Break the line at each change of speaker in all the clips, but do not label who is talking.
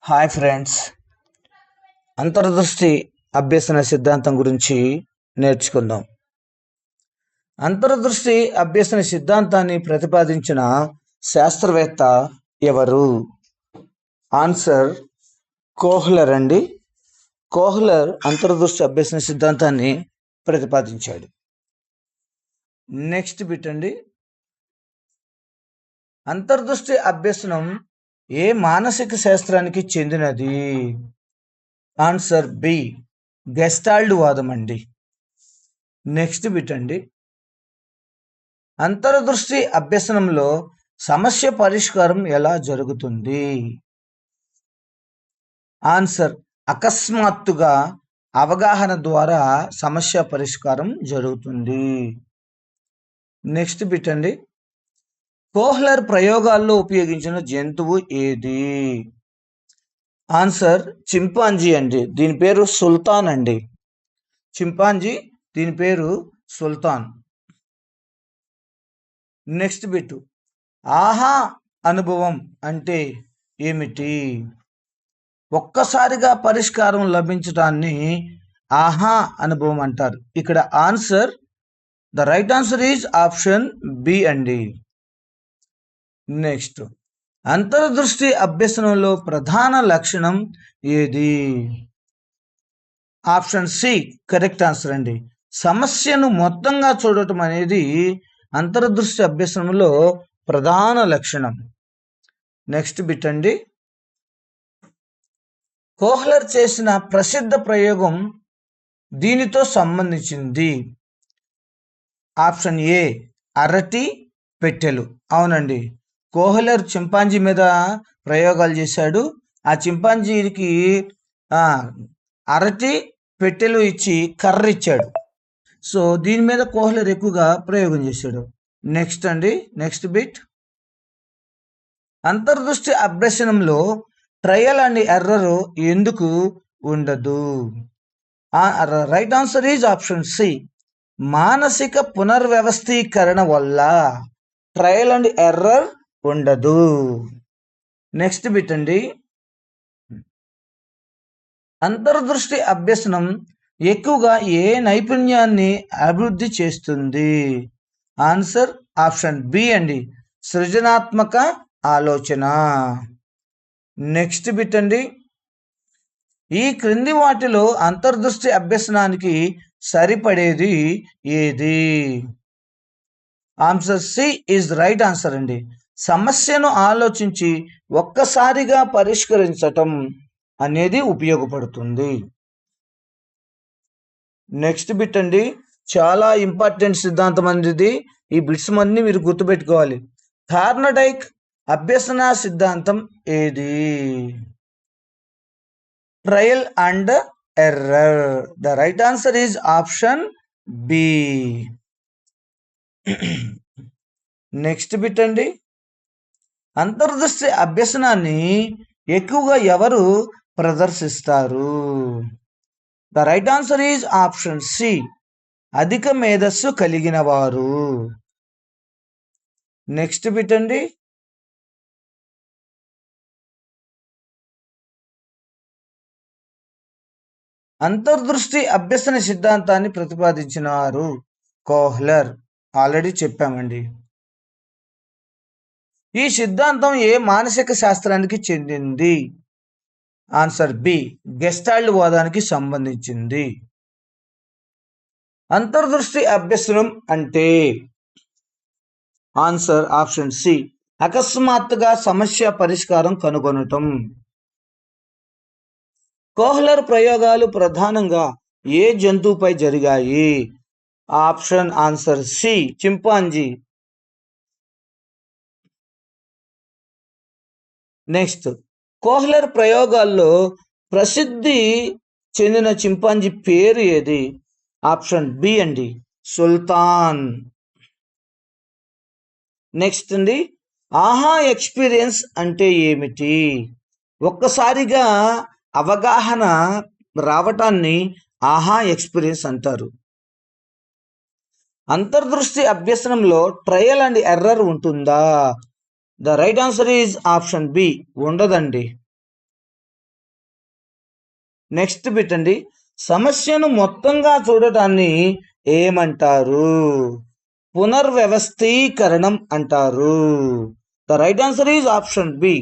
Hi friends, అంతర్దృష్టి అభ్యసన సిద్ధాంతం గురించి నేర్చుకుందాం. అంతర్దృష్టి అభ్యసన సిద్ధాంతాన్ని ప్రతిపాదించిన శాస్త్రవేత్త ఎవరు? ఆన్సర్ కోహ్లర్ అండి. కోహ్లర్ అంతర్దృష్టి అభ్యసన సిద్ధాంతాన్ని ప్రతిపాదించాడు. నెక్స్ట్ బిట్ అండి, అంతర్దృష్టి అభ్యసనం ఏ మానసిక శాస్త్రానికి చెందినది? ఆన్సర్ బి, గెస్టాల్డ్ వాదం అండి. నెక్స్ట్ బిట్ అండి, అంతర్దృష్టి అభ్యసనంలో సమస్య పరిష్కారం ఎలా జరుగుతుంది? ఆన్సర్ అకస్మాత్తుగా అవగాహన ద్వారా సమస్య పరిష్కారం జరుగుతుంది. నెక్స్ట్ బిట్ అండి, కోహ్లర్ ప్రయోగాల్లో ఉపయోగించిన జంతువు ఏది? ఆన్సర్ చింపాంజీ అండి. దీని పేరు సుల్తాన్ అండి. చింపాంజీ, దీని పేరు సుల్తాన్. నెక్స్ట్ బిట్, ఆహా అనుభవం అంటే ఏమిటి? ఒక్కసారిగా పరిష్కారం లభించడాన్ని ఆహా అనుభవం అంటారు. ఇక్కడ answer, the right answer is option B అండి. నెక్స్ట్, అంతర్దృష్టి అభ్యసనంలో ప్రధాన లక్షణం ఏది? ఆప్షన్ సి కరెక్ట్ ఆన్సర్ అండి. సమస్యను మొత్తంగా చూడటం అనేది అంతర్దృష్టి అభ్యసనంలో ప్రధాన లక్షణం. నెక్స్ట్ బిట్ అండి, కోహ్లర్ చేసిన ప్రసిద్ధ ప్రయోగం దీనితో సంబంధించింది. ఆప్షన్ ఏ అరటి పెట్టెలు. అవునండి, కోహ్లర్ చింపాంజీ మీద ప్రయోగాలు చేశాడు. ఆ చింపాంజీకి అరటి పెట్టెలు ఇచ్చి కర్ర ఇచ్చాడు. సో దీని మీద కోహ్లర్ ఎక్కువగా ప్రయోగం చేశాడు. నెక్స్ట్ అండి, నెక్స్ట్ బిట్, అంతర్దృష్టి అభ్యసనంలో ట్రయల్ అండ్ ఎర్రర్ ఎందుకు ఉండదు? Right answer is option C, మానసిక పునర్వ్యవస్థీకరణ వల్ల ట్రయల్ అండ్ ఎర్రర్ ఉండదు. నెక్స్ట్ బిట్ అండి, అంతర్దృష్టి అభ్యసనం ఎక్కువగా ఏ నైపుణ్యాన్ని అభివృద్ధి చేస్తుంది? ఆన్సర్ ఆప్షన్ బి అండి, సృజనాత్మక ఆలోచన. నెక్స్ట్ బిట్ అండి, ఈ క్రింది వాటిలో అంతర్దృష్టి అభ్యసనానికి సరిపడేది ఏది? Answer C is right answer అండి. సమస్యను ఆలోచించి ఒక్కసారిగా పరిష్కరించటం అనేది ఉపయోగపడుతుంది. నెక్స్ట్ బిట్ అండి, చాలా ఇంపార్టెంట్ సిద్ధాంతం అనేది. ఈ బిట్స్ అన్ని మీరు గుర్తుపెట్టుకోవాలి. థార్నడైక్ అభ్యసన సిద్ధాంతం ఏది? Trial and error. The right answer is option B. Next bit అండి, అంతర్దృష్టి అభ్యసనాన్ని ఎక్కువగా ఎవరు ప్రదర్శిస్తారు? The right answer is option C, అధిక మేధస్సు కలిగిన వారు. నెక్స్ట్ బిట్ అండి, అంతర్దృష్టి అభ్యసన సిద్ధాంతాన్ని ప్రతిపాదించినారు కోహ్లర్. ఆల్రెడీ చెప్పామండి. ఈ సిద్ధాంతం ఏ మానసిక శాస్త్రానికి చెందింది? ఆన్సర్ బి, గెస్టాల్డ్ వాదానికి సంబంధించింది. అంతర్దృష్టి అభ్యసనం అంటే ఆన్సర్ ఆప్షన్ సి, అకస్మాత్తుగా సమస్య పరిష్కారం కనుగొనటం. కోహ్లర్ ప్రయోగాలు ప్రధానంగా ఏ జంతువుపై జరిగాయి? Option answer C, chimpanzee. Next, Kohler ప్రయోగాల్లో ప్రసిద్ధి చెందిన చింపాంజీ పేరు ఏది? ఆప్షన్ బి అండి, సుల్తాన్. నెక్స్ట్ అండి, ఆహా ఎక్స్పీరియన్స్ అంటే ఏమిటి? ఒక్కసారిగా అవగాహన రావటాన్ని ఆహా ఎక్స్పీరియన్స్ అంటారు. అంతర్దృష్టి అభ్యసనంలో ట్రయల్ అండ్ ఎర్రర్ ఉంటుందా? The right answer is option B, ఉండదండి. నెక్స్ట్ బిట్ అండి, సమస్యను మొత్తంగా చూడటాన్ని ఏమంటారు? పునర్వ్యవస్థీకరణం అంటారు. The right answer is option B.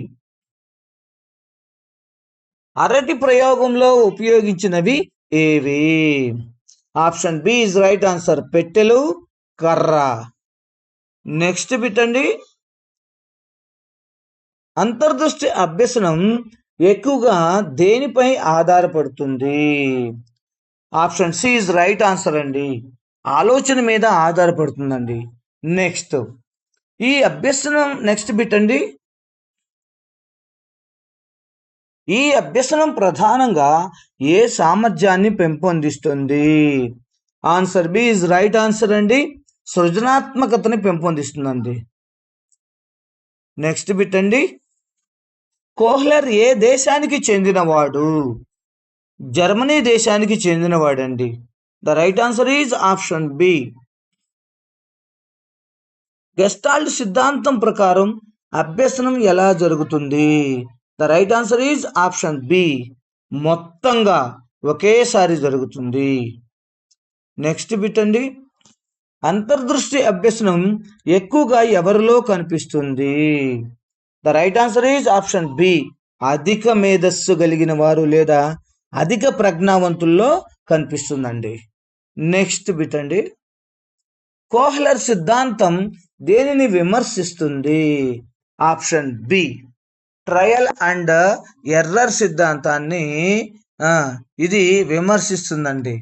అరటి ప్రయోగంలో ఉపయోగించినవి ఏవి? Option B is right answer, పెట్టెలు, కర్ర. నెక్స్ట్ బిట్ అండి, అంతర్దృష్టి అభ్యసనం ఎక్కువగా దేనిపై ఆధారపడుతుంది? Option C is right answer అండి, ఆలోచన మీద ఆధారపడుతుందండి. నెక్స్ట్ ఈ అభ్యసనం, నెక్స్ట్ బిట్ అండి, ఈ అభ్యసనం ప్రధానంగా ఏ సామర్థ్యాన్ని పెంపొందిస్తుంది? Answer B is right answer అండి, సృజనాత్మకతని పెంపొందిస్తుందండి. నెక్స్ట్ బిట్ అండి, కోహ్లర్ ఏ దేశానికి చెందినవాడు? జర్మనీ దేశానికి చెందినవాడండి. The right answer is option B. Gestalt సిద్ధాంతం ప్రకారం అభ్యసనం ఎలా జరుగుతుంది? The right answer is option B, మొత్తంగా ఒకేసారి జరుగుతుంది. నెక్స్ట్ బిట్ అండి, అంతర్దృష్టి అభ్యసనం ఎక్కువగా ఎవరిలో కనిపిస్తుంది? The right answer is option B, అధిక మేధస్సు కలిగిన వారు లేదా అధిక ప్రజ్ఞావంతుల్లో కనిపిస్తుందండి. నెక్స్ట్ బిట్ అండి, కోహ్లర్ సిద్ధాంతం దేనిని విమర్శిస్తుంది? Option B, trial and error సిద్ధాంతాన్ని ఇది విమర్శిస్తుందండి.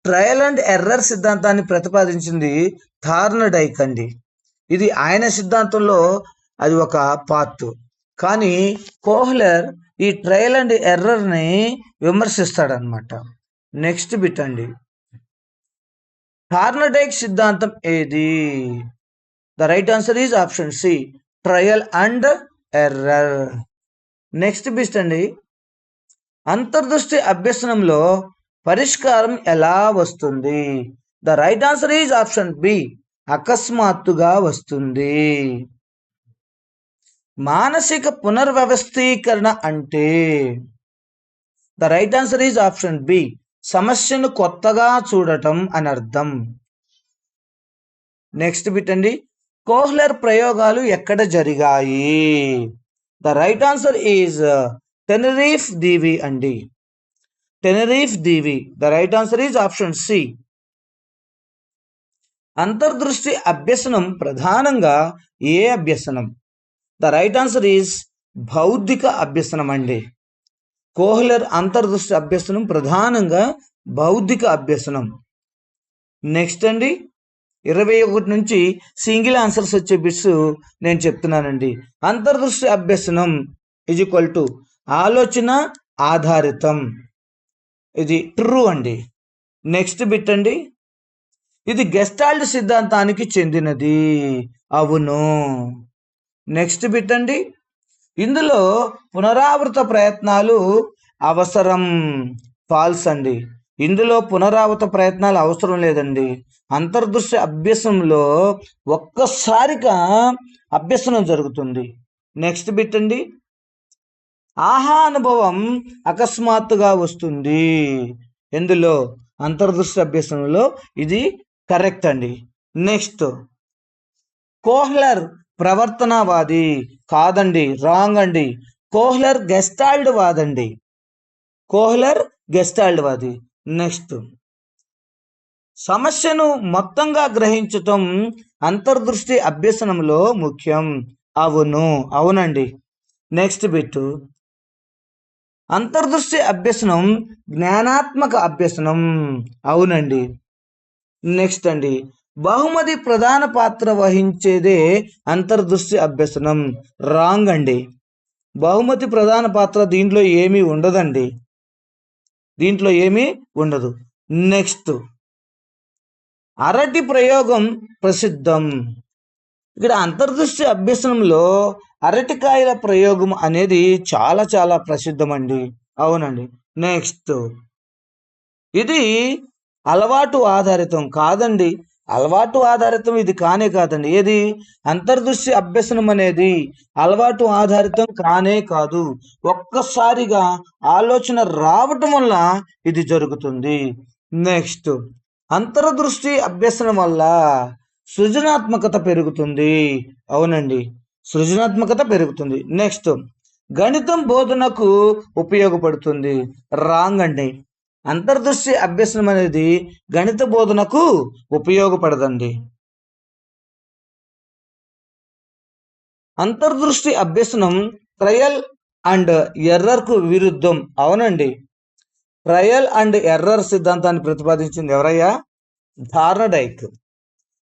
ట్రయల్ అండ్ ఎర్రర్ సిద్ధాంతాన్ని ప్రతిపాదించింది థార్నడైక్ అండి. ఇది ఆయన సిద్ధాంతంలో అది ఒక పార్ట్. కానీ కోహ్లర్ ఈ ట్రయల్ అండ్ ఎర్రర్ని విమర్శిస్తాడనమాట. నెక్స్ట్ బిట్ అండి, థార్నడైక్ సిద్ధాంతం ఏది? The right answer is option C, trial and error. Next bit అండి, అంతర్దృష్టి అభ్యసనంలో పరిష్కారం ఎలా వస్తుంది? The right answer is option B, అకస్మాత్తుగా వస్తుంది. మానసిక పునర్వ్యవస్థీకరణ అంటే? The right answer is option B, సమస్యను కొత్తగా చూడటం అని అర్థం. నెక్స్ట్ బిట్ అండి, కోహ్లర్ ప్రయోగాలు ఎక్కడ జరిగాయి? The right answer is Tenerife దీవి అండి, టెనరీఫ్ దీవి. The right answer is option C. అంతర్దృష్టి అభ్యసనం ప్రధానంగా ఏ అభ్యసనం? ద రైట్ ఆన్సర్ ఈజ్ బౌద్ధిక అభ్యసనం అండి. కోహ్లర్ అంతర్దృష్టి అభ్యసనం ప్రధానంగా బౌద్ధిక అభ్యసనం. నెక్స్ట్ అండి, 21 నుంచి సింగిల్ ఆన్సర్స్ వచ్చే బిట్స్ నేను చెప్తున్నానండి. అంతర్దృష్టి అభ్యసనం ఈజ్ ఈక్వల్ టు ఆలోచన ఆధారితం, ఇది ట్రూ అండి. నెక్స్ట్ బిట్ అండి, ఇది గెస్టాల్ట్ సిద్ధాంతానికి చెందినది, అవును. నెక్స్ట్ బిట్ అండి, ఇందులో పునరావృత ప్రయత్నాలు అవసరం, ఫాల్స్ అండి. ఇందులో పునరావృత ప్రయత్నాలు అవసరం లేదండి. అంతర్దృష్టి అభ్యసనంలో ఒక్కసారిగా అభ్యసనం జరుగుతుంది. నెక్స్ట్ బిట్ అండి, ఆహా అనుభవం అకస్మాత్తుగా వస్తుంది. ఎందులో? అంతర్దృష్టి అభ్యసనంలో. ఇది కరెక్ట్ అండి. నెక్స్ట్, కోహ్లర్ ప్రవర్తనవాది కాదండి, రాంగ్ అండి. కోహ్లర్ గెస్టాల్ట్ వాదండి, కోహ్లర్ గెస్టాల్ట్ వాది. నెక్స్ట్, సమస్యను మొత్తంగా గ్రహించటం అంతర్దృష్టి అభ్యసనంలో ముఖ్యం, అవును, అవునండి. నెక్స్ట్ బిట్, అంతర్దృష్టి అభ్యసనం జ్ఞానాత్మక అభ్యసనం, అవునండి. నెక్స్ట్ అండి, బహుమతి ప్రధాన పాత్ర వహించేదే అంతర్దృష్టి అభ్యసనం, రాంగ్ అండి. బహుమతి ప్రధాన పాత్ర దీంట్లో ఏమీ ఉండదండి, దీంట్లో ఏమీ ఉండదు. నెక్స్ట్, అరటి ప్రయోగం ప్రసిద్ధం. ఇక్కడ అంతర్దృష్టి అభ్యసనంలో అరటికాయల ప్రయోగం అనేది చాలా చాలా ప్రసిద్ధం అండి, అవునండి. నెక్స్ట్, ఇది అలవాటు ఆధారితం కాదండి, అలవాటు ఆధారితం ఇది కానే కాదండి. ఏది అంతర్దృష్టి అభ్యసనం అనేది అలవాటు ఆధారితం కానే కాదు. ఒక్కసారిగా ఆలోచన రావటం వల్ల ఇది జరుగుతుంది. నెక్స్ట్, అంతర్దృష్టి అభ్యసనం వల్ల సృజనాత్మకత పెరుగుతుంది. అవునండి, సృజనాత్మకత పెరుగుతుంది. నెక్స్ట్, గణితం బోధనకు ఉపయోగపడుతుంది. రాంగ్ అండి. అంతర్దృష్టి అభ్యసనం అనేది గణిత బోధనకు ఉపయోగపడదండి. అంతర్దృష్టి అభ్యసనం ట్రయల్ అండ్ ఎర్రర్కు విరుద్ధం. అవునండి, ట్రయల్ అండ్ ఎర్రర్ సిద్ధాంతాన్ని ప్రతిపాదించింది ఎవరయ్యా? థార్నడైక్.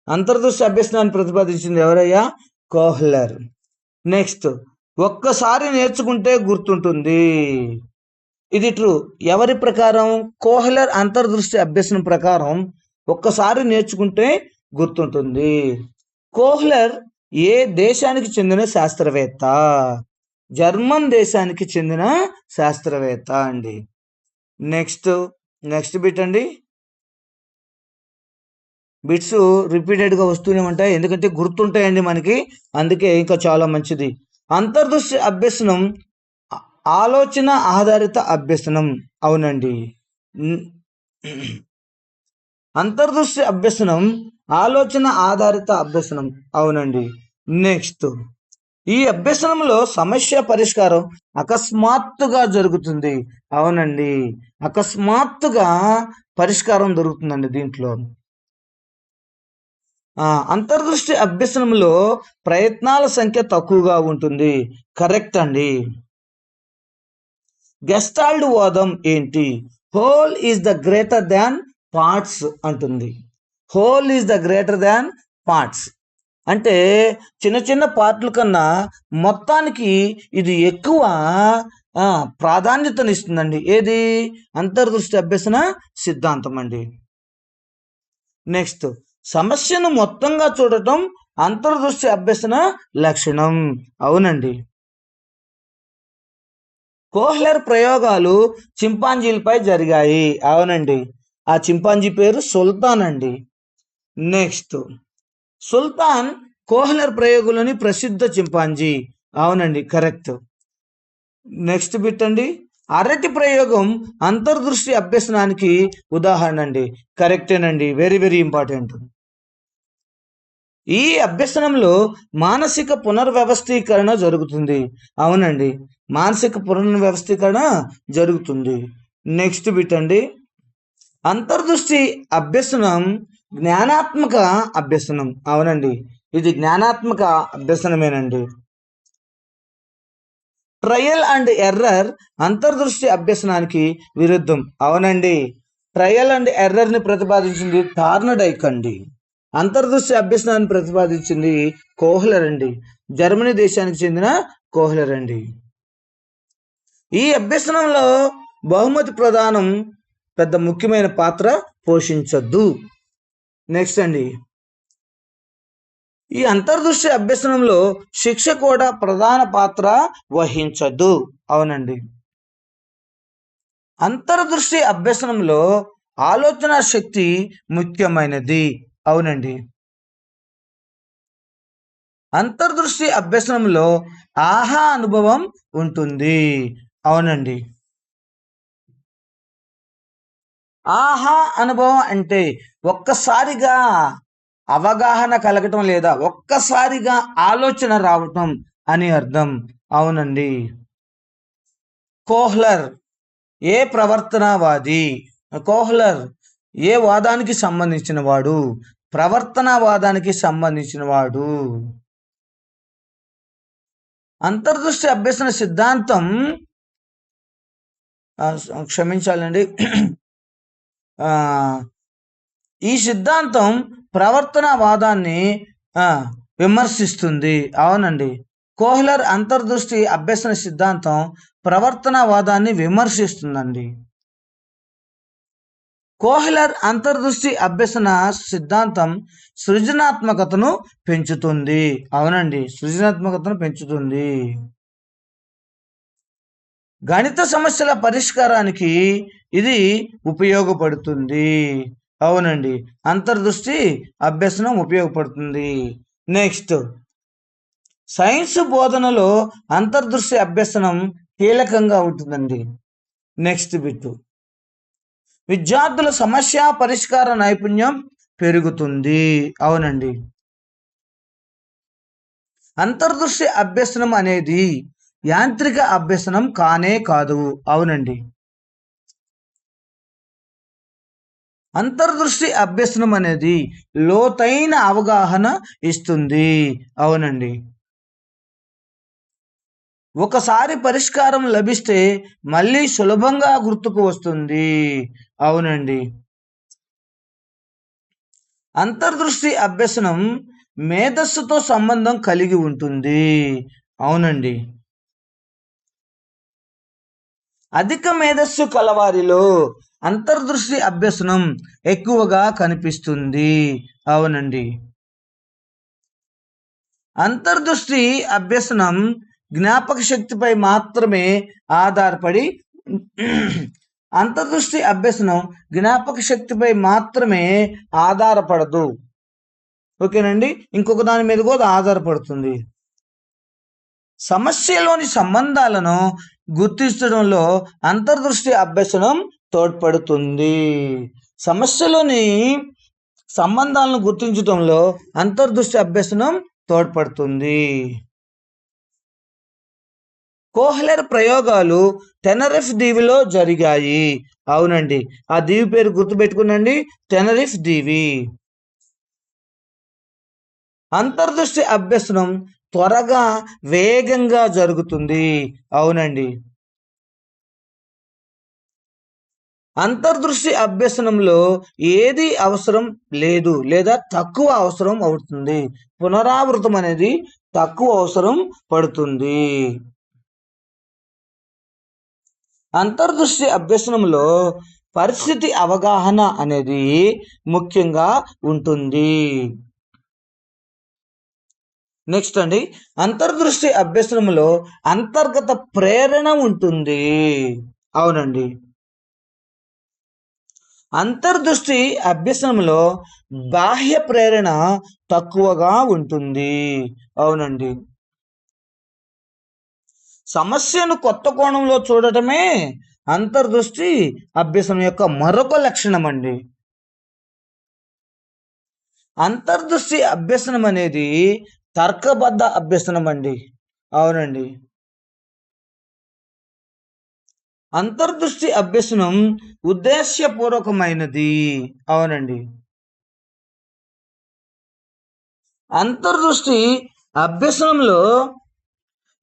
అంతర్దృష్టి అభ్యసనాన్ని ప్రతిపాదించింది ఎవరయ్యా? కోహ్లర్. నెక్స్ట్, ఒక్కసారి నేర్చుకుంటే గుర్తుంటుంది. ఇది ట్రూ. ఎవరి ప్రకారం? కోహ్లర్ అంతర్దృష్టి అభ్యసనం ప్రకారం ఒక్కసారి నేర్చుకుంటే గుర్తుంటుంది. కోహ్లర్ ఏ దేశానికి చెందిన శాస్త్రవేత్త? జర్మన్ దేశానికి చెందిన శాస్త్రవేత్త అండి. నెక్స్ట్ బిట్ అండి. బిట్స్ రిపీటెడ్గా వస్తూనే ఉంటాయి, ఎందుకంటే గుర్తుంటాయండి మనకి, అందుకే ఇంకా చాలా మంచిది. అంతర్దృష్టి అభ్యసనం ఆలోచన ఆధారిత అభ్యసనం. అవునండి, అంతర్దృష్టి అభ్యసనం ఆలోచన ఆధారిత అభ్యసనం. అవునండి. నెక్స్ట్, ఈ అభ్యసనంలో సమస్య పరిష్కారం అకస్మాత్తుగా జరుగుతుంది. అవునండి, అకస్మాత్తుగా పరిష్కారం దొరుకుతుందండి దీంట్లో. అంతర్దృష్టి అభ్యసనంలో ప్రయత్నాల సంఖ్య తక్కువగా ఉంటుంది. కరెక్ట్ అండి. గెస్టాల్ట్ వాదం ఏంటి? Whole is the greater than parts అంటుంది. Whole is the greater than parts అంటే చిన్న చిన్న పార్ట్ల కన్నా మొత్తానికి ఇది ఎక్కువ ప్రాధాన్యతనిస్తుందండి. ఏది? అంతర్దృష్టి అభ్యసన సిద్ధాంతం అండి. నెక్స్ట్, సమస్యను మొత్తంగా చూడటం అంతర్దృష్టి అభ్యసన లక్షణం. అవునండి. కోహ్లర్ ప్రయోగాలు చింపాంజీలపై జరిగాయి. అవునండి, ఆ చింపాంజీ పేరు సుల్తాన్ అండి. నెక్స్ట్, సుల్తాన్ కోహ్లర్ ప్రయోగులని ప్రసిద్ధ చింపాంజీ. అవునండి, కరెక్ట్. నెక్స్ట్ బిట్ అండి. అరటి ప్రయోగం అంతర్దృష్టి అభ్యసనానికి ఉదాహరణ అండి. కరెక్టేనండి, వెరీ వెరీ ఇంపార్టెంట్. ఈ అభ్యసనంలో మానసిక పునర్వ్యవస్థీకరణ జరుగుతుంది. అవునండి, మానసిక పునర్వ్యవస్థీకరణ జరుగుతుంది. నెక్స్ట్ బిట్ అండి. అంతర్దృష్టి అభ్యసనం జ్ఞానాత్మక అభ్యసనం. అవునండి, ఇది జ్ఞానాత్మక అభ్యసనమేనండి. ట్రయల్ అండ్ ఎర్రర్ అంతర్దృష్టి అభ్యసనానికి విరుద్ధం. అవునండి, ట్రయల్ అండ్ ఎర్రర్ని ప్రతిపాదించింది థార్నడైక్ అండి. అంతర్దృష్టి అభ్యసనాన్ని ప్రతిపాదించింది కోహ్లర్ అండి. జర్మనీ దేశానికి చెందిన కోహ్లర్ అండి. ఈ అభ్యసనంలో బహుమతి ప్రదానం పెద్ద ముఖ్యమైన పాత్ర పోషించద్దు. నెక్స్ట్ అండి, ఈ అంతర్దృష్టి అభ్యసనంలో శిక్ష కూడా ప్రధాన పాత్ర వహించదు. అవునండి, అంతర్దృష్టి అభ్యసనంలో ఆలోచన శక్తి ముఖ్యమైనది. అవునండి, అంతర్దృష్టి అభ్యసనంలో ఆహా అనుభవం ఉంటుంది. అవునండి, ఆహా అనుభవం అంటే ఒక్కసారిగా అవగాహన కలగటం లేదా ఒక్కసారిగా ఆలోచన రావటం అని అర్థం. అవునండి. కోహ్లర్ ఏ ప్రవర్తనవాది? కోహ్లర్ ఏ వాదానికి సంబంధించిన వాడు? ప్రవర్తనవాదానికి సంబంధించిన వాడు. అంతర్దృష్టి అభ్యసన సిద్ధాంతం, క్షమించాలండి, ఈ సిద్ధాంతం ప్రవర్తనవాదాన్ని విమర్శిస్తుంది. అవునండి, కోహ్లర్ అంతర్దృష్టి అభ్యసన సిద్ధాంతం ప్రవర్తనవాదాన్ని విమర్శిస్తుందండి. కోహ్లర్ అంతర్దృష్టి అభ్యసన సిద్ధాంతం సృజనాత్మకతను పెంచుతుంది. అవునండి, సృజనాత్మకతను పెంచుతుంది. గణిత సమస్యల పరిష్కారానికి ఇది ఉపయోగపడుతుంది. అవునండి, అంతర్దృష్టి అభ్యసనం ఉపయోగపడుతుంది. నెక్స్ట్, సైన్స్ బోధనలో అంతర్దృష్టి అభ్యసనం కీలకంగా ఉంటుందండి. నెక్స్ట్ బిట్, విద్యార్థుల సమస్య పరిష్కార నైపుణ్యం పెరుగుతుంది. అవునండి, అంతర్దృష్టి అభ్యసనం అనేది యాంత్రిక అభ్యసనం కానే కాదు. అవునండి, అంతర్దృష్టి అభ్యసనం అనేది లోతైన అవగాహన ఇస్తుంది. అవునండి, ఒకసారి పరిష్కారం లభిస్తే మళ్ళీ సులభంగా గుర్తుకు వస్తుంది. అవునండి, అంతర్దృష్టి అభ్యసనం మేధస్సుతో సంబంధం కలిగి ఉంటుంది. అవునండి, అధిక మేధస్సు కలవారిలో అంతర్దృష్టి అభ్యసనం ఎక్కువగా కనిపిస్తుంది. అవునండి, అంతర్దృష్టి అభ్యసనం జ్ఞాపక శక్తిపై మాత్రమే ఆధారపడి అంతర్దృష్టి అభ్యసనం జ్ఞాపక శక్తిపై మాత్రమే ఆధారపడదు. ఓకేనండి, ఇంకొక దాని మీద కూడా ఆధారపడుతుంది. సమస్యలోని సంబంధాలను గుర్తించడంలో అంతర్దృష్టి అభ్యసనం తోడ్పడుతుంది. సమస్యలోని సంబంధాలను గుర్తించడంలో అంతర్దృష్టి అభ్యసనం తోడ్పడుతుంది. కోహ్లర్ ప్రయోగాలు టెనరిఫ్ దీవిలో జరిగాయి. అవునండి, ఆ దీవి పేరు గుర్తుపెట్టుకునండి, టెనరిఫ్ దీవి. అంతర్దృష్టి అభ్యసనం త్వరగా వేగంగా జరుగుతుంది. అవునండి, అంతర్దృష్టి అభ్యసనంలో ఏది అవసరం లేదు లేదా తక్కువ అవసరం అవుతుంది. పునరావృతం అనేది తక్కువ అవసరం పడుతుంది. అంతర్దృష్టి అభ్యసనంలో పరిస్థితి అవగాహన అనేది ముఖ్యంగా ఉంటుంది. నెక్స్ట్ అండి, అంతర్దృష్టి అభ్యసనంలో అంతర్గత ప్రేరణ ఉంటుంది. అవునండి, అంతర్దృష్టి అభ్యసనంలో బాహ్య ప్రేరణ తక్కువగా ఉంటుంది. అవునండి, సమస్యను కొత్త కోణంలో చూడటమే అంతర్దృష్టి అభ్యసనం యొక్క మరొక లక్షణం అండి. అంతర్దృష్టి అభ్యసనం అనేది తర్కబద్ధ అభ్యసనం అండి. అవునండి, అంతర్దృష్టి అభ్యసనం ఉద్దేశ్యపూర్వకమైనది. అవునండి, అంతర్దృష్టి అభ్యసనంలో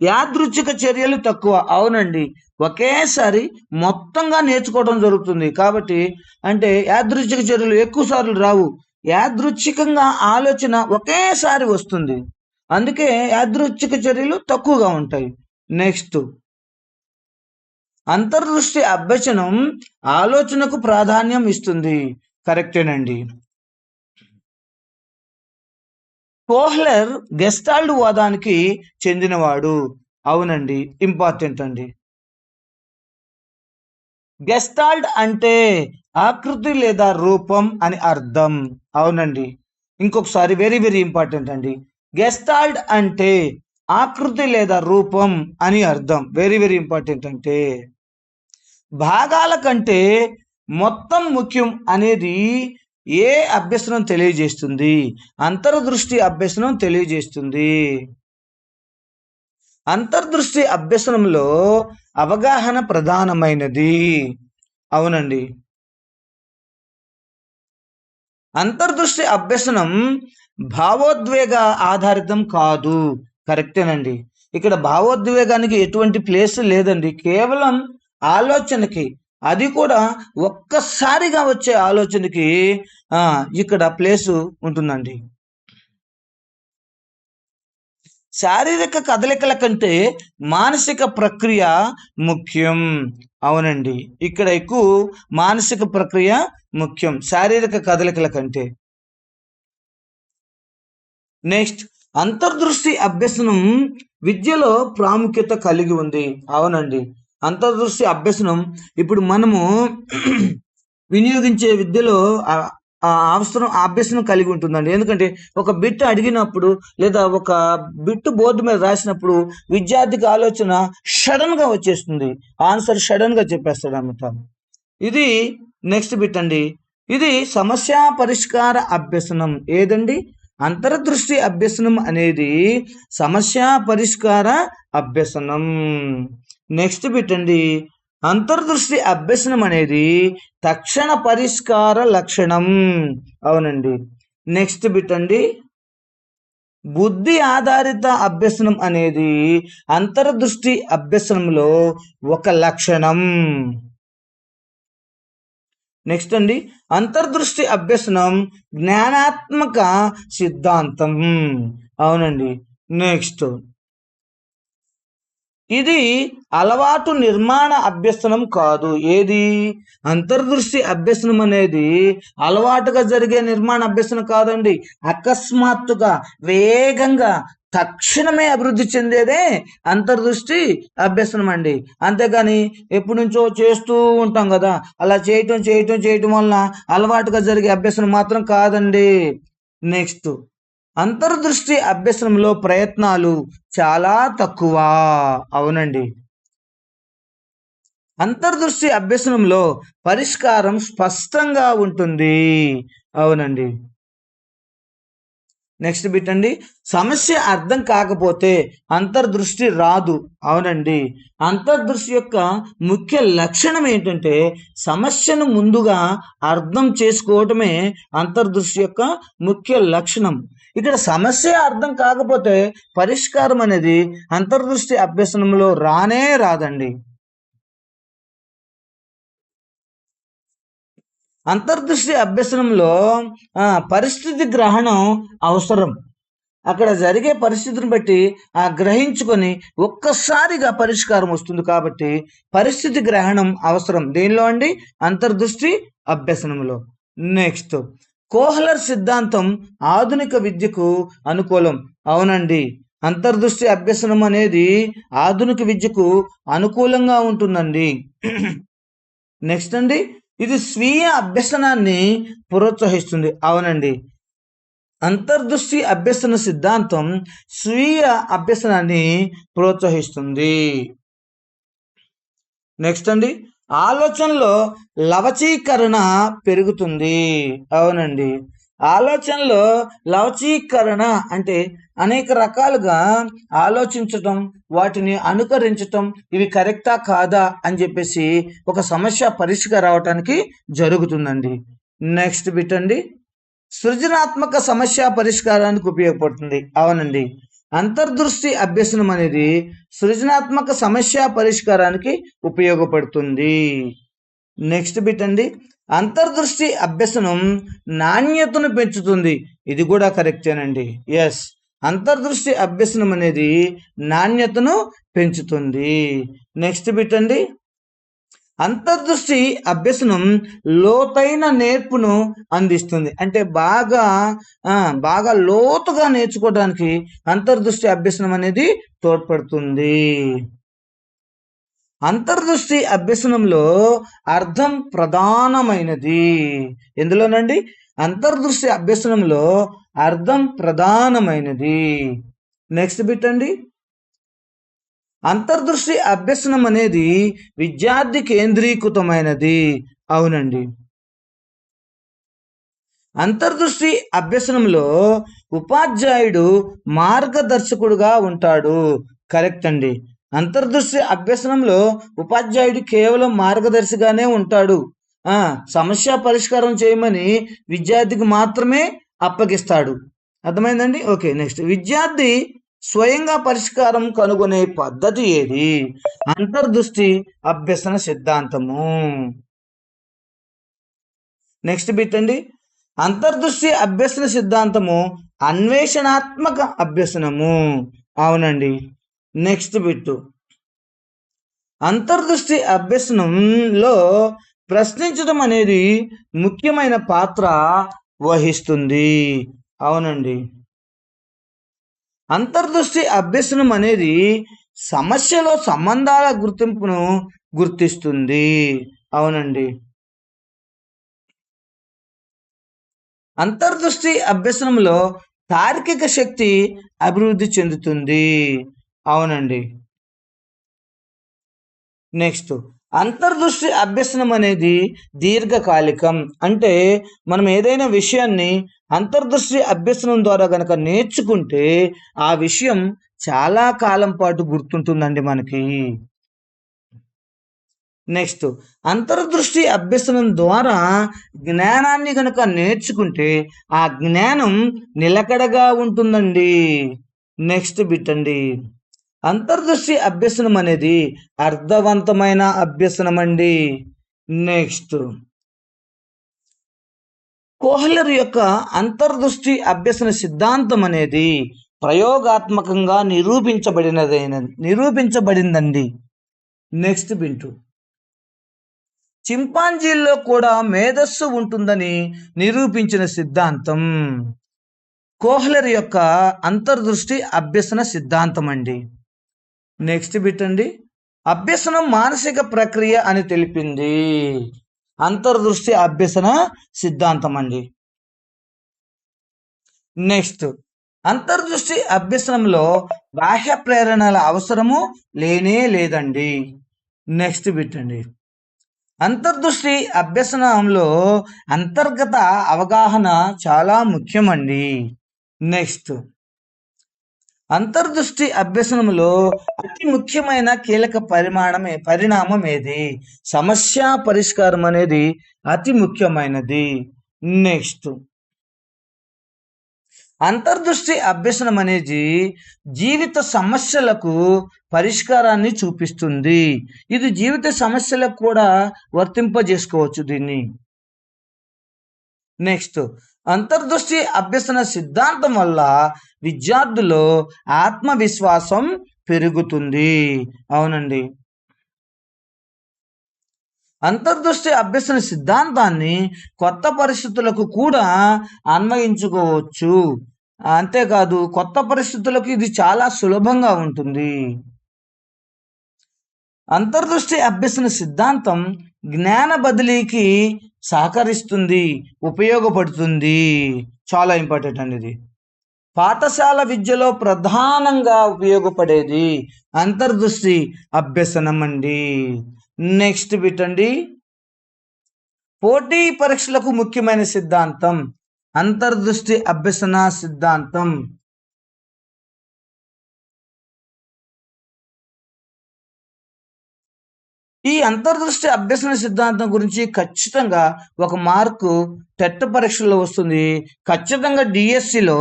యాదృచ్ఛిక చర్యలు తక్కువ. అవునండి, ఒకేసారి మొత్తంగా నేర్చుకోవడం జరుగుతుంది కాబట్టి, అంటే యాదృచ్ఛిక చర్యలు ఎక్కువ సార్లు రావు, యాదృచ్ఛికంగా ఆలోచన ఒకేసారి వస్తుంది, అందుకే యాదృచ్ఛిక చర్యలు తక్కువగా ఉంటాయి. నెక్స్ట్, అంతర్దృష్టి అభ్యసనం ఆలోచనకు ప్రాధాన్యం ఇస్తుంది. కరెక్టేనండి, కోహ్లర్ గెస్టాల్డ్ వాదానికి చెందినవాడు. అవునండి, ఇంపార్టెంట్ అండి. గెస్టాల్డ్ అంటే ఆకృతి లేదా రూపం అని అర్థం. అవునండి, ఇంకొకసారి వెరీ వెరీ ఇంపార్టెంట్ అండి. గెస్టాల్డ్ అంటే ఆకృతి లేదా రూపం అని అర్థం. Very very important. అంటే భాగాల కంటే మొత్తం ముఖ్యం అనేది ఏ అభ్యసనం తెలియజేస్తుంది? అంతర్దృష్టి అభ్యసనం తెలియజేస్తుంది. అంతర్దృష్టి అభ్యసనంలో అవగాహన ప్రధానమైనది. అవునండి, అంతర్దృష్టి అభ్యసనం భావోద్వేగ ఆధారితం కాదు. కరెక్టేనండి, ఇక్కడ భావోద్వేగానికి ఎటువంటి ప్లేస్ లేదండి, కేవలం ఆలోచనకి, అది కూడా ఒక్కసారిగా వచ్చే ఆలోచనకి ఇక్కడ ప్లేసు ఉంటుందండి. శారీరక కదలికల కంటే మానసిక ప్రక్రియ ముఖ్యం. అవునండి, ఇక్కడ ఎక్కువ మానసిక ప్రక్రియ ముఖ్యం శారీరక కదలికల కంటే. నెక్స్ట్, అంతర్దృష్టి అభ్యసనం విద్యలో ప్రాముఖ్యత కలిగి ఉంది. అవునండి, అంతర్దృష్టి అభ్యసనం ఇప్పుడు మనము వినియోగించే విద్యలో అభ్యసనం కలిగి ఉంటుందండి. ఎందుకంటే ఒక బిట్ అడిగినప్పుడు లేదా ఒక బిట్ బోర్డు మీద రాసినప్పుడు విద్యార్థికి ఆలోచన సడన్గా వచ్చేస్తుంది, ఆన్సర్ సడన్గా చెప్పేస్తాడు అన్నమాట. ఇది నెక్స్ట్ బిట్ అండి. ఇది సమస్య పరిష్కార అభ్యసనం. ఏదండి? అంతర్దృష్టి అభ్యసనం అనేది సమస్య పరిష్కార అభ్యసనం. నెక్స్ట్ బిట్ అండి. అంతర్దృష్టి అభ్యసనం అనేది తక్షణ పరిష్కార లక్షణం. అవునండి. నెక్స్ట్ బిట్ అండి. బుద్ధి ఆధారిత అభ్యసనం అనేది అంతర్దృష్టి అభ్యసనంలో ఒక లక్షణం. నెక్స్ట్ అండి. అంతర్దృష్టి అభ్యసనం జ్ఞానాత్మక సిద్ధాంతం. అవునండి. నెక్స్ట్, ఇది అలవాటు నిర్మాణ అభ్యసనం కాదు. ఏది? అంతర్దృష్టి అభ్యసనం అనేది అలవాటుగా జరిగే నిర్మాణ అభ్యసనం కాదండి. అకస్మాత్తుగా వేగంగా తక్షణమే అభివృద్ధి చెందేదే అంతర్దృష్టి అభ్యసనం అండి. అంతేగాని ఎప్పటి నుంచో చేస్తూ ఉంటాం కదా, అలా చేయటం వలన అలవాటుగా జరిగే అభ్యసనం మాత్రం కాదండి. నెక్స్ట్, అంతర్దృష్టి అభ్యసనంలో ప్రయత్నాలు చాలా తక్కువ. అవునండి. అంతర్దృష్టి అభ్యసనంలో పరిష్కారం స్పష్టంగా ఉంటుంది. అవునండి. నెక్స్ట్ బిట్ అండి. సమస్య అర్థం కాకపోతే అంతర్దృష్టి రాదు. అవునండి. అంతర్దృష్టి యొక్క ముఖ్య లక్షణం ఏంటంటే సమస్యను ముందుగా అర్థం చేసుకోవటమే అంతర్దృష్టి యొక్క ముఖ్య లక్షణం. ఇక్కడ సమస్య అర్థం కాకపోతే పరిష్కారం అనేది అంతర్దృష్టి అభ్యసనంలో రానే రాదండి. అంతర్దృష్టి అభ్యసనంలో పరిస్థితి గ్రహణం అవసరం. అక్కడ జరిగే పరిస్థితిని బట్టి గ్రహించుకొని ఒక్కసారిగా పరిష్కారం వస్తుంది. కాబట్టి పరిస్థితి గ్రహణం అవసరం. దేనిలో అండి? అంతర్దృష్టి అభ్యసనంలో. నెక్స్ట్, కోహ్లర్ సిద్ధాంతం ఆధునిక విద్యకు అనుకూలం. అవునండి. అంతర్దృష్టి అభ్యసనం అనేది ఆధునిక విద్యకు అనుకూలంగా ఉంటుందండి. నెక్స్ట్ అండి. ఇది స్వీయ అభ్యసనాన్ని ప్రోత్సహిస్తుంది. అవునండి. అంతర్దృష్టి అభ్యసన సిద్ధాంతం స్వీయ అభ్యసనాన్ని ప్రోత్సహిస్తుంది. నెక్స్ట్ అండి. ఆలోచనలో లవచీకరణ పెరుగుతుంది. అవునండి. ఆలోచనలో లవచీకరణ అంటే అనేక రకాలుగా ఆలోచించటం, వాటిని అనుకరించటం, ఇవి కరెక్టా కాదా అని చెప్పేసి ఒక సమస్య పరిష్కారం అవటానికి జరుగుతుందండి. నెక్స్ట్ బిట్ అండి. సృజనాత్మక సమస్య పరిష్కారానికి ఉపయోగపడుతుంది. అవునండి. అంతర్దృష్టి అభ్యసనం అనేది సృజనాత్మక సమస్య పరిష్కారానికి ఉపయోగపడుతుంది. నెక్స్ట్ బిట్ అండి. అంతర్దృష్టి అభ్యసనం నాణ్యతను పెంచుతుంది. ఇది కూడా కరెక్టేనండి. ఎస్, అంతర్దృష్టి అభ్యసనం అనేది నాణ్యతను పెంచుతుంది. నెక్స్ట్ బిట్ అండి. అంతర్దృష్టి అభ్యసనం లోతైన నేర్పును అందిస్తుంది. అంటే బాగా లోతుగా నేర్చుకోవడానికి అంతర్దృష్టి అభ్యసనం అనేది తోడ్పడుతుంది. అంతర్దృష్టి అభ్యసనంలో అర్థం ప్రధానమైనది. ఎందులోనండి? అంతర్దృష్టి అభ్యసనంలో అర్థం ప్రధానమైనది. నెక్స్ట్ బిట్ అండి. అంతర్దృష్టి అభ్యసనం అనేది విద్యార్థి కేంద్రీకృతమైనది. అవునండి. అంతర్దృష్టి అభ్యసనంలో ఉపాధ్యాయుడు మార్గదర్శకుడుగా ఉంటాడు. కరెక్ట్ అండి. అంతర్దృష్టి అభ్యసనంలో ఉపాధ్యాయుడు కేవలం మార్గదర్శిగానే ఉంటాడు. సమస్య పరిష్కారం చేయమని విద్యార్థికి మాత్రమే అప్పగిస్తాడు. అర్థమైందండి? ఓకే. నెక్స్ట్, విద్యార్థి స్వయంగా పరిష్కారం కనుగొనే పద్ధతి ఏది? అంతర్దృష్టి అభ్యసన సిద్ధాంతము. నెక్స్ట్ బిట్ అండి. అంతర్దృష్టి అభ్యసన సిద్ధాంతము అన్వేషణాత్మక అభ్యసనము. అవునండి. Next bit. అంతర్దృష్టి అభ్యసనంలో ప్రశ్నించడం అనేది ముఖ్యమైన పాత్ర వహిస్తుంది. అవునండి. అంతర్దృష్టి అభ్యసనం అనేది సమస్యలో సంబంధాల గుర్తింపును గుర్తిస్తుంది. అవునండి. అంతర్దృష్టి అభ్యసనంలో తార్కిక శక్తి అభివృద్ధి చెందుతుంది. అవునండి. నెక్స్ట్ అంతర్దృష్టి అభ్యసనం అనేది దీర్ఘకాలికం. అంటే మనం ఏదైనా విషయాన్ని అంతర్దృష్టి అభ్యసనం ద్వారా గనక నేర్చుకుంటే ఆ విషయం చాలా కాలం పాటు గుర్తుంటుందండి మనకి. నెక్స్ట్ అంతర్దృష్టి అభ్యసనం ద్వారా జ్ఞానాన్ని గనక నేర్చుకుంటే ఆ జ్ఞానం నిలకడగా ఉంటుందండి. నెక్స్ట్ బిట్ అండి. అంతర్దృష్టి అభ్యసనం అనేది అర్థవంతమైన అభ్యసనం అండి. నెక్స్ట్ కోహ్లర్ యొక్క అంతర్దృష్టి అభ్యసన సిద్ధాంతం అనేది ప్రయోగాత్మకంగా నిరూపించబడిందండి. నెక్స్ట్ బింటు చింపాంజీల్లో కూడా మేధస్సు ఉంటుందని నిరూపించిన సిద్ధాంతం కోహ్లర్ యొక్క అంతర్దృష్టి అభ్యసన సిద్ధాంతం అండి. నెక్స్ట్ బిట్ అండి. అభ్యసనం మానసిక ప్రక్రియ అని తెలిపింది అంతర్దృష్టి అభ్యసన సిద్ధాంతం అండి. నెక్స్ట్ అంతర్దృష్టి అభ్యసనంలో బాహ్య ప్రేరణల అవసరము లేనే లేదండి. నెక్స్ట్ బిట్ అండి. అంతర్దృష్టి అభ్యసనంలో అంతర్గత అవగాహన చాలా ముఖ్యమండి. నెక్స్ట్ అంతర్దృష్టి అభ్యసనంలో అతి ముఖ్యమైన కీలక పరిణామం ఏది? సమస్య పరిష్కారం అనేది అతి ముఖ్యమైనది. నెక్స్ట్ అంతర్దృష్టి అభ్యసనం అనేది జీవిత సమస్యలకు పరిష్కారాన్ని చూపిస్తుంది. ఇది జీవిత సమస్యలకు కూడా వర్తింపజేసుకోవచ్చు దీన్ని. నెక్స్ట్ అంతర్దృష్టి అభ్యసన సిద్ధాంతం వల్ల విద్యార్థుల్లో ఆత్మవిశ్వాసం పెరుగుతుంది. అవునండి. అంతర్దృష్టి అభ్యసన సిద్ధాంతాన్ని కొత్త పరిస్థితులకు కూడా అన్వయించుకోవచ్చు. అంతేకాదు కొత్త పరిస్థితులకు ఇది చాలా సులభంగా ఉంటుంది. అంతర్దృష్టి అభ్యసన సిద్ధాంతం జ్ఞాన బదిలీకి సహకరిస్తుంది, ఉపయోగపడుతుంది. చాలా ఇంపార్టెంట్ అండి ఇది. పాఠశాల విద్యలో ప్రధానంగా ఉపయోగపడేది అంతర్దృష్టి అభ్యసనం అండి. నెక్స్ట్ బిట్ అండి. పోటీ పరీక్షలకు ముఖ్యమైన సిద్ధాంతం అంతర్దృష్టి అభ్యసన సిద్ధాంతం. ఈ అంతర్దృష్టి అభ్యసన సిద్ధాంతం గురించి ఖచ్చితంగా ఒక మార్కు టెట్ పరీక్షలో వస్తుంది. ఖచ్చితంగా డిఎస్సిలో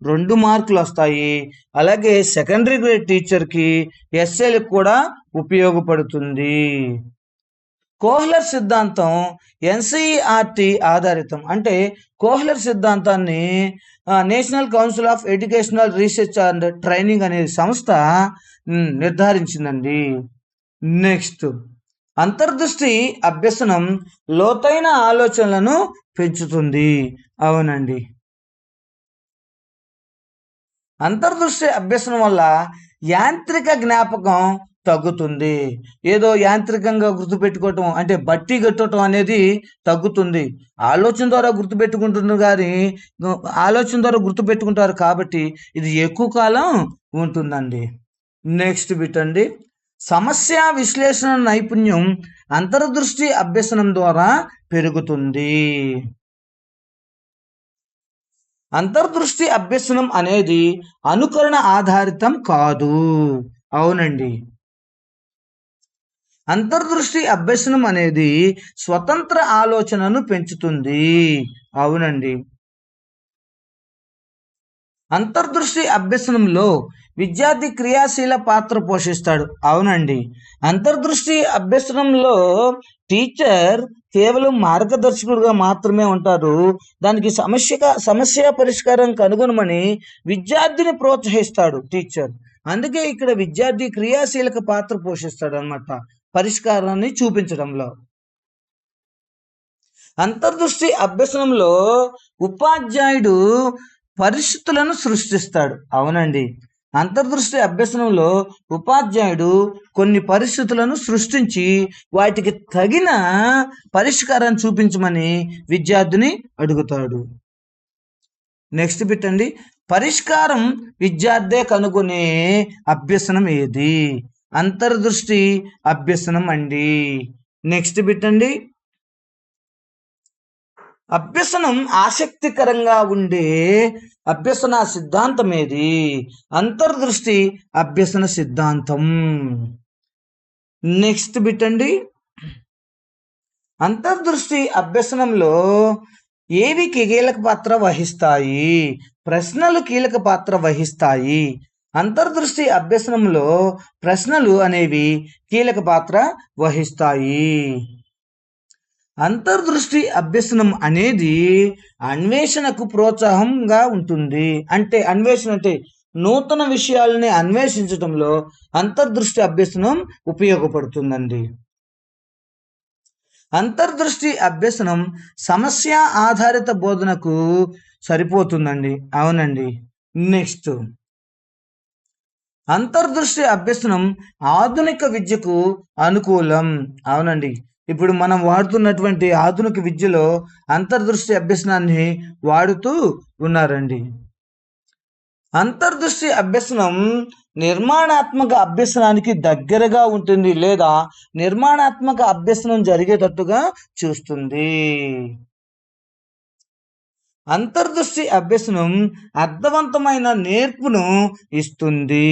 2 మార్కులు వస్తాయి. అలాగే సెకండరీ గ్రేడ్ టీచర్కి ఎస్ఏలకు కూడా ఉపయోగపడుతుంది. కోహ్లర్ సిద్ధాంతం ఎన్సిఈఆర్టీ ఆధారితం. అంటే కోహ్లర్ సిద్ధాంతాన్ని national council of educational research and training అనే సంస్థ నిర్ధారించిందండి. నెక్స్ట్ అంతర్దృష్టి అభ్యసనం లోతైన ఆలోచనలను పెంచుతుంది. అవునండి. అంతర్దృష్టి అభ్యసనం వల్ల యాంత్రిక జ్ఞాపకం తగ్గుతుంది. ఏదో యాంత్రికంగా గుర్తుపెట్టుకోవటం అంటే బట్టి కట్టడం అనేది తగ్గుతుంది. ఆలోచన ద్వారా గుర్తుపెట్టుకుంటారు కాబట్టి ఇది ఎక్కువ కాలం ఉంటుందండి. నెక్స్ట్ బిట్ అండి. సమస్య విశ్లేషణ నైపుణ్యం అంతర్దృష్టి అభ్యసనం ద్వారా పెరుగుతుంది. అంతర్దృష్టి అభ్యసనం అనేది అనుకరణ ఆధారితం కాదు. అవునండి. అంతర్దృష్టి అభ్యసనం అనేది స్వతంత్ర ఆలోచనను పెంచుతుంది. అవునండి. అంతర్దృష్టి అభ్యసనంలో విద్యార్థి క్రియాశీల పాత్ర పోషిస్తాడు. అవునండి. అంతర్దృష్టి అభ్యసనంలో టీచర్ కేవలం మార్గదర్శకుడుగా మాత్రమే ఉంటారు. దానికి సమస్య పరిష్కారం కనుగొనమని విద్యార్థిని ప్రోత్సహిస్తాడు టీచర్. అందుకే ఇక్కడ విద్యార్థి క్రియాశీలక పాత్ర పోషిస్తాడు అన్నమాట పరిష్కారాన్ని చూపించడంలో. అంతర్దృష్టి అభ్యసనంలో ఉపాధ్యాయుడు పరిస్థితులను సృష్టిస్తాడు. అవునండి. అంతర్దృష్టి అభ్యసనంలో ఉపాధ్యాయుడు కొన్ని పరిస్థితులను సృష్టించి వాటికి తగిన పరిష్కారాన్ని చూపించమని విద్యార్థిని అడుగుతాడు. నెక్స్ట్ బిట్ అండి, పరిష్కారం విద్యార్థే కనుగొనే అభ్యసనం ఏది? అంతర్దృష్టి అభ్యసనం అండి. నెక్స్ట్ బిట్ అండి, అభ్యసనం ఆసక్తికరంగా ఉండే అభ్యసన సిద్ధాంతం ఏది? అంతర్దృష్టి అభ్యసన సిద్ధాంతం. నెక్స్ట్ బిట్ అండి, అంతర్దృష్టి అభ్యసనంలో ఏవి కీలక పాత్ర వహిస్తాయి? ప్రశ్నలు కీలక పాత్ర వహిస్తాయి. అంతర్దృష్టి అభ్యసనంలో ప్రశ్నలు అనేవి కీలక పాత్ర వహిస్తాయి. అంతర్దృష్టి అభ్యసనం అనేది అన్వేషణకు ప్రోత్సాహంగా ఉంటుంది. అంటే అన్వేషణ అంటే నూతన విషయాలని అన్వేషించడంలో అంతర్దృష్టి అభ్యసనం ఉపయోగపడుతుందండి. అంతర్దృష్టి అభ్యసనం సమస్య ఆధారిత బోధనకు సరిపోతుందండి. అవునండి. నెక్స్ట్, అంతర్దృష్టి అభ్యసనం ఆధునిక విద్యకు అనుకూలం. అవునండి. ఇప్పుడు మనం వాడుతున్నటువంటి ఆధునిక విద్యలో అంతర్దృష్టి అభ్యసనాన్ని వాడుతూ ఉన్నారండి. అంతర్దృష్టి అభ్యసనం నిర్మాణాత్మక అభ్యసనానికి దగ్గరగా ఉంటుంది లేదా నిర్మాణాత్మక అభ్యసనం జరిగేటట్టుగా చూస్తుంది. అంతర్దృష్టి అభ్యసనం అర్థవంతమైన నేర్పును ఇస్తుంది.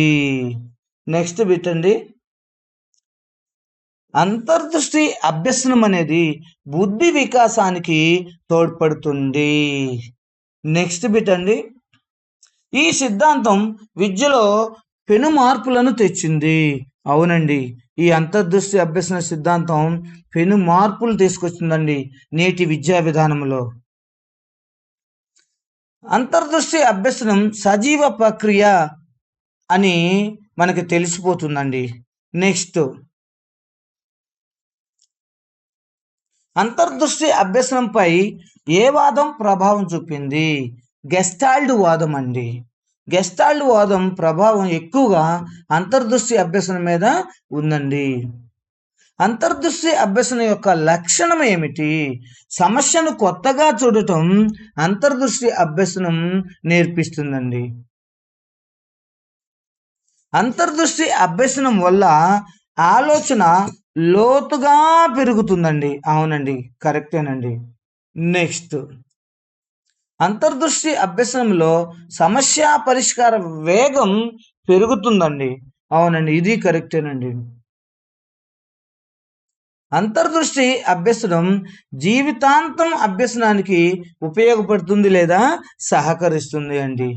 నెక్స్ట్ బిట్ అండి, అంతర్దృష్టి అభ్యసనం అనేది బుద్ధి వికాసానికి తోడ్పడుతుంది. నెక్స్ట్ బిట్ అండి, ఈ సిద్ధాంతం విద్యలో పెను మార్పులను తెచ్చింది. అవునండి, ఈ అంతర్దృష్టి అభ్యసన సిద్ధాంతం పెను మార్పులు తీసుకొచ్చిందండి నేటి విద్యా విధానంలో. అంతర్దృష్టి అభ్యసనం సజీవ ప్రక్రియ అని మనకి తెలిసిపోతుందండి. నెక్స్ట్, అంతర్దృష్టి అభ్యసనంపై ఏ వాదం ప్రభావం చూపింది? గెస్టాల్డ్ వాదం అండి. గెస్టాల్డ్ వాదం ప్రభావం ఎక్కువగా అంతర్దృష్టి అభ్యసనం మీద ఉందండి. అంతర్దృష్టి అభ్యసనం యొక్క లక్షణం ఏమిటి? సమస్యను కొత్తగా చూడటం అంతర్దృష్టి అభ్యసనం నేర్పిస్తుందండి. అంతర్దృష్టి అభ్యసనం వల్ల ఆలోచన లోతుగా పెరుగుతుందండి. అవునండి, కరెక్టేనండి. నెక్స్ట్, అంతర్దృష్టి అభ్యసనంలో సమస్య పరిష్కార వేగం పెరుగుతుందండి. అవునండి, ఇది కరెక్టేనండి. అంతర్దృష్టి అభ్యసనం జీవితాంతం అభ్యసనానికి ఉపయోగపడుతుంది లేదా సహకరిస్తుంది అండి.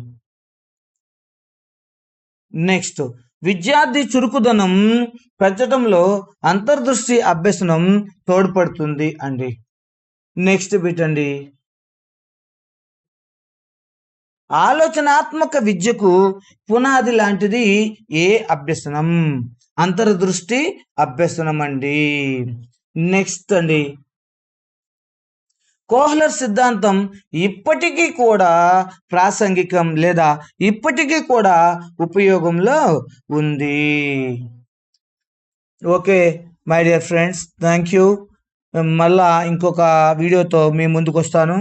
నెక్స్ట్, విద్యార్థి చురుకుదనం పెంచడంలో అంతర్దృష్టి అభ్యసనం తోడ్పడుతుంది అండి. నెక్స్ట్ బిట్ అండి, ఆలోచనాత్మక విద్యకు పునాది లాంటిది ఏ అభ్యసనం? అంతర్దృష్టి అభ్యసనం అండి. నెక్స్ట్ అండి, కోహ్లర్ సిద్ధాంతం ఇప్పటికీ కూడా ప్రాసంగికం లేదా ఇప్పటికీ కూడా ఉపయోగంలో ఉంది. Okay my dear friends, thank you. మళ్ళా ఇంకొక వీడియోతో మీ ముందుకు వస్తాను.